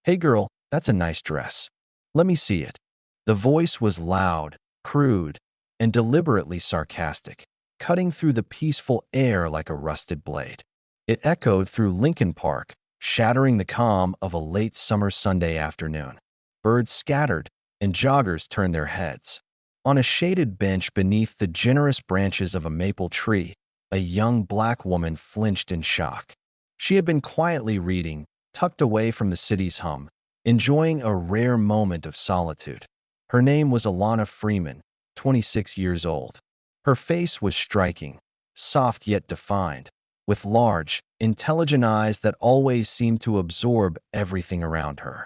"Hey girl, that's a nice dress. Let me see it." The voice was loud, crude, and deliberately sarcastic, cutting through the peaceful air like a rusted blade. It echoed through Lincoln Park, shattering the calm of a late summer Sunday afternoon. Birds scattered, and joggers turned their heads. On a shaded bench beneath the generous branches of a maple tree, a young black woman flinched in shock. She had been quietly reading, tucked away from the city's hum, enjoying a rare moment of solitude. Her name was Alana Freeman, 26 years old. Her face was striking, soft yet defined, with large, intelligent eyes that always seemed to absorb everything around her.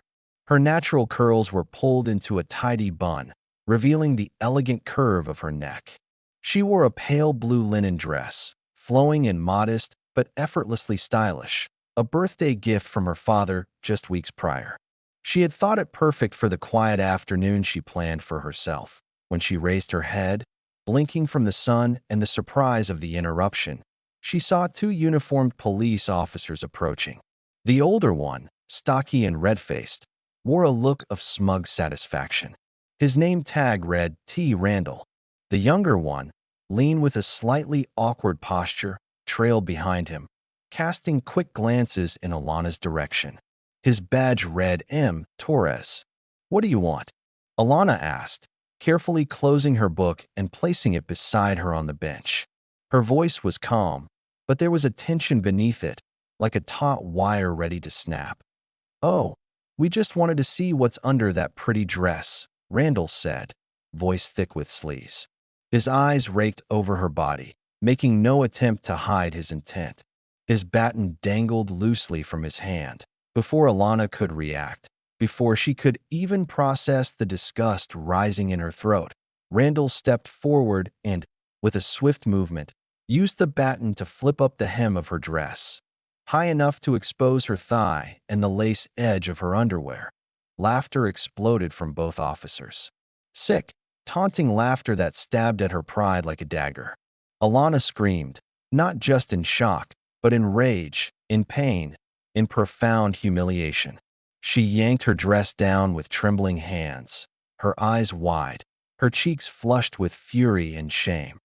Her natural curls were pulled into a tidy bun, revealing the elegant curve of her neck. She wore a pale blue linen dress, flowing and modest but effortlessly stylish, a birthday gift from her father just weeks prior. She had thought it perfect for the quiet afternoon she planned for herself. When she raised her head, blinking from the sun and the surprise of the interruption, she saw two uniformed police officers approaching. The older one, stocky and red-faced, wore a look of smug satisfaction. His name tag read T. Randall. The younger one, lean with a slightly awkward posture, trailed behind him, casting quick glances in Alana's direction. His badge read M. Torres. "What do you want?" Alana asked, carefully closing her book and placing it beside her on the bench. Her voice was calm, but there was a tension beneath it, like a taut wire ready to snap. "Oh, we just wanted to see what's under that pretty dress," Randall said, voice thick with sleaze. His eyes raked over her body, making no attempt to hide his intent. His baton dangled loosely from his hand. Before Alana could react, before she could even process the disgust rising in her throat, Randall stepped forward and, with a swift movement, used the baton to flip up the hem of her dress, high enough to expose her thigh and the lace edge of her underwear. Laughter exploded from both officers. Sick, taunting laughter that stabbed at her pride like a dagger. Alana screamed, not just in shock, but in rage, in pain, in profound humiliation. She yanked her dress down with trembling hands, her eyes wide, her cheeks flushed with fury and shame.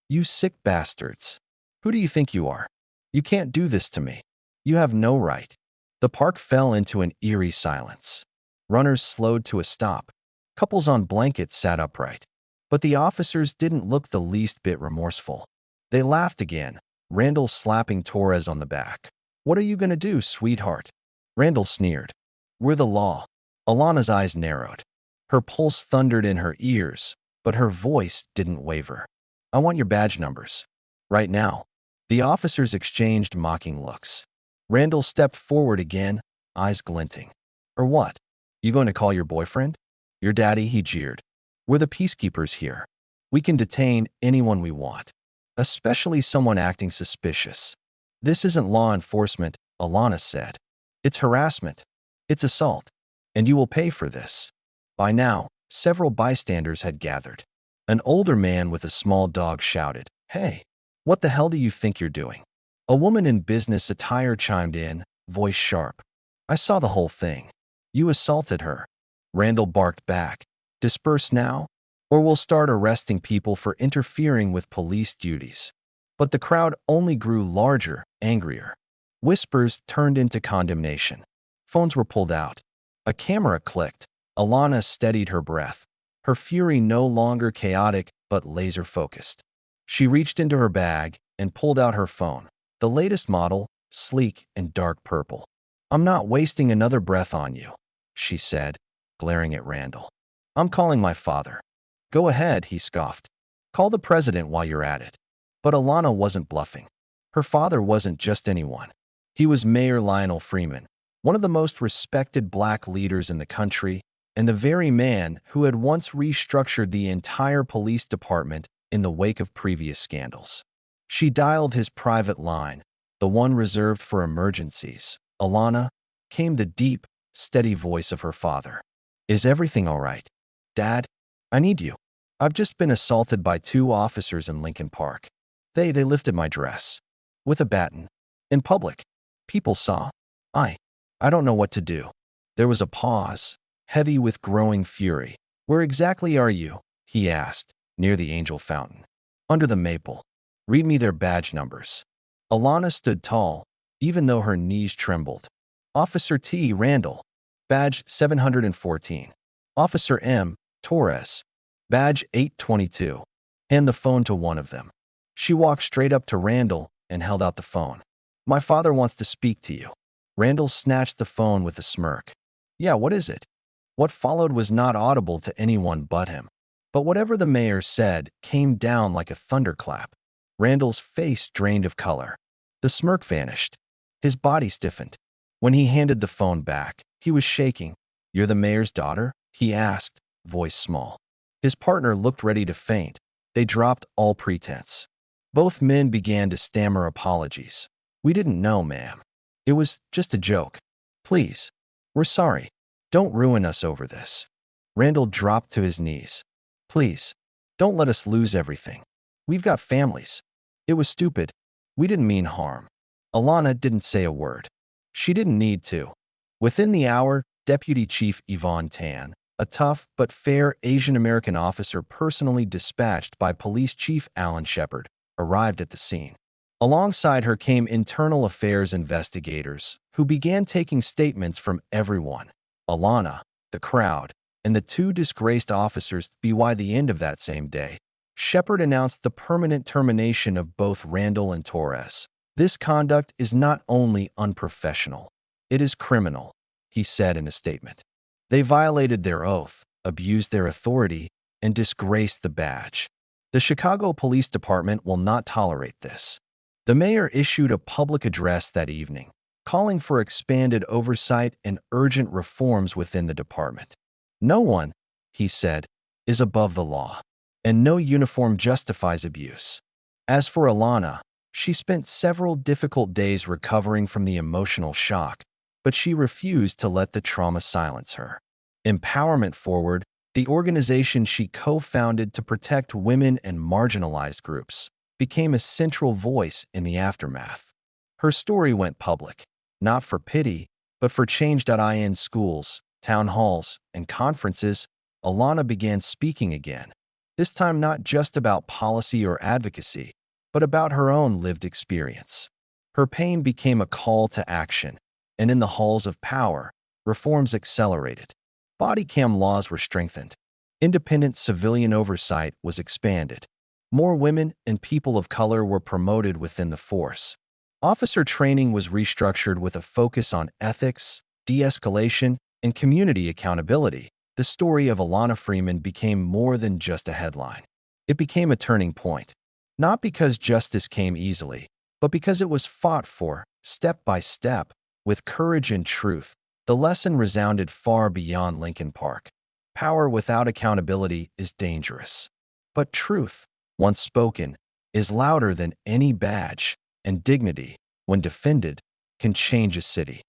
"You sick bastards. Who do you think you are? You can't do this to me. You have no right." The park fell into an eerie silence. Runners slowed to a stop. Couples on blankets sat upright. But the officers didn't look the least bit remorseful. They laughed again, Randall slapping Torres on the back. "What are you going to do, sweetheart?" Randall sneered. "We're the law." Alana's eyes narrowed. Her pulse thundered in her ears, but her voice didn't waver. "I want your badge numbers. Right now." The officers exchanged mocking looks. Randall stepped forward again, eyes glinting. "Or what? You going to call your boyfriend?" "Your daddy," he jeered. "We're the peacekeepers here. We can detain anyone we want, especially someone acting suspicious." "This isn't law enforcement," Alana said. "It's harassment. It's assault. And you will pay for this." By now, several bystanders had gathered. An older man with a small dog shouted, "Hey, what the hell do you think you're doing?" A woman in business attire chimed in, voice sharp. "I saw the whole thing. You assaulted her." Randall barked back, "Disperse now, or we'll start arresting people for interfering with police duties." But the crowd only grew larger, angrier. Whispers turned into condemnation. Phones were pulled out. A camera clicked. Alana steadied her breath, her fury no longer chaotic but laser-focused. She reached into her bag and pulled out her phone, the latest model, sleek and dark purple. "I'm not wasting another breath on you," she said, glaring at Randall. "I'm calling my father." "Go ahead," he scoffed. "Call the president while you're at it." But Alana wasn't bluffing. Her father wasn't just anyone. He was Mayor Lionel Freeman, one of the most respected black leaders in the country, and the very man who had once restructured the entire police department in the wake of previous scandals. She dialed his private line, the one reserved for emergencies. "Alana," came the deep, steady voice of her father. "Is everything all right? Dad, I need you. I've just been assaulted by two officers in Lincoln Park. They lifted my dress. With a baton. In public. People saw. I don't know what to do." There was a pause, heavy with growing fury. "Where exactly are you?" he asked. "Near the Angel Fountain. Under the maple. Read me their badge numbers." Alana stood tall, even though her knees trembled. "Officer T. Randall, badge 714. Officer M. Torres, badge 822. Hand the phone to one of them." She walked straight up to Randall and held out the phone. "My father wants to speak to you." Randall snatched the phone with a smirk. "Yeah, what is it?" What followed was not audible to anyone but him. But whatever the mayor said came down like a thunderclap. Randall's face drained of color. The smirk vanished. His body stiffened. When he handed the phone back, he was shaking. "You're the mayor's daughter?" he asked, voice small. His partner looked ready to faint. They dropped all pretense. Both men began to stammer apologies. "We didn't know, ma'am. It was just a joke. Please. We're sorry. Don't ruin us over this." Randall dropped to his knees. "Please. Don't let us lose everything. We've got families. It was stupid. We didn't mean harm." Alana didn't say a word. She didn't need to. Within the hour, Deputy Chief Yvonne Tan, a tough but fair Asian American officer personally dispatched by Police Chief Alan Shepard, arrived at the scene. Alongside her came internal affairs investigators, who began taking statements from everyone: Alana, the crowd, and the two disgraced officers. By the end of that same day, Shepard announced the permanent termination of both Randall and Torres. "This conduct is not only unprofessional, it is criminal," he said in a statement. "They violated their oath, abused their authority, and disgraced the badge. The Chicago Police Department will not tolerate this." The mayor issued a public address that evening, calling for expanded oversight and urgent reforms within the department. "No one," he said, "is above the law, and no uniform justifies abuse." As for Alana, she spent several difficult days recovering from the emotional shock, but she refused to let the trauma silence her. Empowerment Forward, the organization she co-founded to protect women and marginalized groups, became a central voice in the aftermath. Her story went public, not for pity, but for change. In schools, town halls, and conferences, Alana began speaking again, this time not just about policy or advocacy, but about her own lived experience. Her pain became a call to action, and in the halls of power, reforms accelerated. Body cam laws were strengthened. Independent civilian oversight was expanded. More women and people of color were promoted within the force. Officer training was restructured with a focus on ethics, de-escalation, and community accountability. The story of Alana Freeman became more than just a headline. It became a turning point. Not because justice came easily, but because it was fought for, step by step, with courage and truth. The lesson resounded far beyond Lincoln Park. Power without accountability is dangerous. But truth, once spoken, is louder than any badge, and dignity, when defended, can change a city.